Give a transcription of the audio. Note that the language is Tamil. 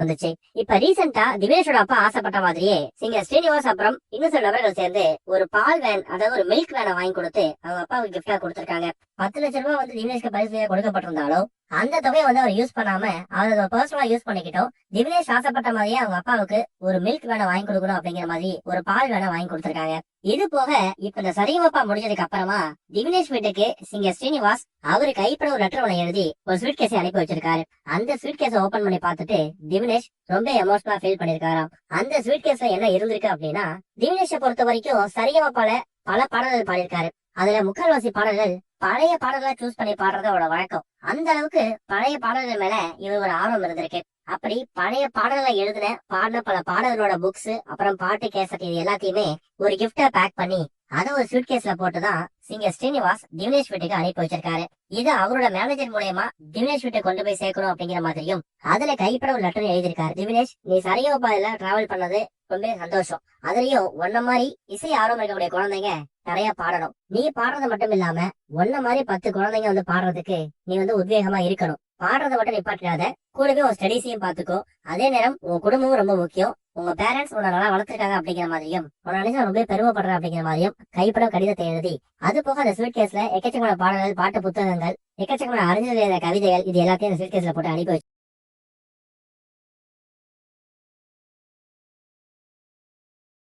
வந்துச்சு. இப்ப ரீசெண்டா திவேஷோட அப்பா ஆசைப்பட்ட மாதிரியே சிங்கர் ஸ்ரீனிவாஸ் அப்புறம் இன்னும் சில நபர்கள் சேர்ந்து ஒரு பால் வேன், அதாவது ஒரு மில்க் வேனை வாங்கி கொடுத்து அவங்க அப்பாவுக்கு கிஃப்டா கொடுத்திருக்காங்க. 10 லட்சம் ரூபாய் வந்து திவினேஷ்க்கு பரிசுயா கொடுக்கப்பட்டிருந்தாலும் அந்த தொகையை வந்து அவர் யூஸ் பண்ணாம அவர் பர்சனலா யூஸ் பண்ணிக்கிட்டோம். திவினேஷ் ஆசைப்பட்ட மாதிரியே அவங்க அப்பாவுக்கு ஒரு மில்க் வேனை வாங்கி கொடுக்கணும் அப்படிங்கிற மாதிரி ஒரு பால் வேனை வாங்கி கொடுத்திருக்காங்க. இது போக இப்ப இந்த சரிகமப்பா முடிஞ்சதுக்கு அப்புறமா திவினேஷ் வீட்டுக்கு சிங்கர் ஸ்ரீனிவாஸ் அவரு கைப்பட ஒரு லெட்டர் ஒண்ணு எழுதி ஒரு ஸ்வீட் கேஸை அனுப்பி வச்சிருக்காரு. அந்த ஸ்வீட் கேஸை ஓபன் பண்ணி பார்த்துட்டு திவினேஷ் ரொம்ப எமோஷனலா ஃபீல் பண்ணிருக்காராம். அந்த ஸ்வீட் கேஸ்ல என்ன இருந்திருக்கு அப்படின்னா, திவினேஷை பொறுத்த வரைக்கும் சரிகமப்பால பல பாடல்கள் பாடியிருக்காரு. அதுல முக்கால்வாசி பாடல்கள் பழைய பாடல்களை சூஸ் பண்ணி பாடுறது அவரோட வழக்கம். அந்த அளவுக்கு பழைய பாடல்கள் மேல இவர் ஒரு ஆர்வம் இருந்திருக்கு. அப்படி பழைய பாடல்களை பாடின பல பாடல்களோட புக்ஸ், அப்புறம் பாட்டு கேசட், இது எல்லாத்தையுமே ஒரு கிஃப்டா பேக் பண்ணி அதை ஒரு சூட் கேஸ்ல போட்டுதான் சிங்கர் ஸ்ரீனிவாஸ் திவினேஷ் வீட்டுக்கு அனுப்பி வச்சிருக்காரு. இது அவரோட மேனேஜர் மூலயமா திவினேஷ் வீட்டை கொண்டு போய் சேர்க்கணும் அப்படிங்கிற மாதிரியும் அதுல கைப்பட ஒரு லெட்டர் எழுதியிருக்காரு. திவினேஷ், நீ சரிகமபால டிராவல் பண்ணது ரொம்ப சந்தோஷம். அதுலயும் ஒன்ன மாதிரி இசை ஆர்வம் இருக்கக்கூடிய குழந்தைங்க நிறைய பாடணும். நீ பாடுறது மட்டும் இல்லாம ஒன்ன மாதிரி 10 குழந்தைங்க வந்து பாடுறதுக்கு நீ வந்து உத்வேகமா இருக்கணும். பாடுறத மட்டும் நிப்பாட்டாத, கூடவே உன் ஸ்டடீஸையும் பாத்துக்கோ. அதே நேரம் உன் குடும்பமும் ரொம்ப முக்கியம். உங்க பேரண்ட்ஸ் உன்னை நல்லா வளர்த்திருக்காங்க அப்படிங்கிற மாதிரியும், உன்னை நினைச்சு ரொம்ப பெருமைப்படுறேன் அப்படிங்கிற மாதிரியும் கைப்பட கடிதத்தை எழுதி, அது போக அந்த ஸ்வீட் கேஸ்ல எக்கச்சக்கமான பாடல்கள், பாட்டு புத்தகங்கள், எக்கச்சக்கமான அறிஞர் கவிதைகள், இது எல்லாத்தையும் அந்த ஸ்வீட் கேஸ்ல போட்டு அனுப்பி வச்சு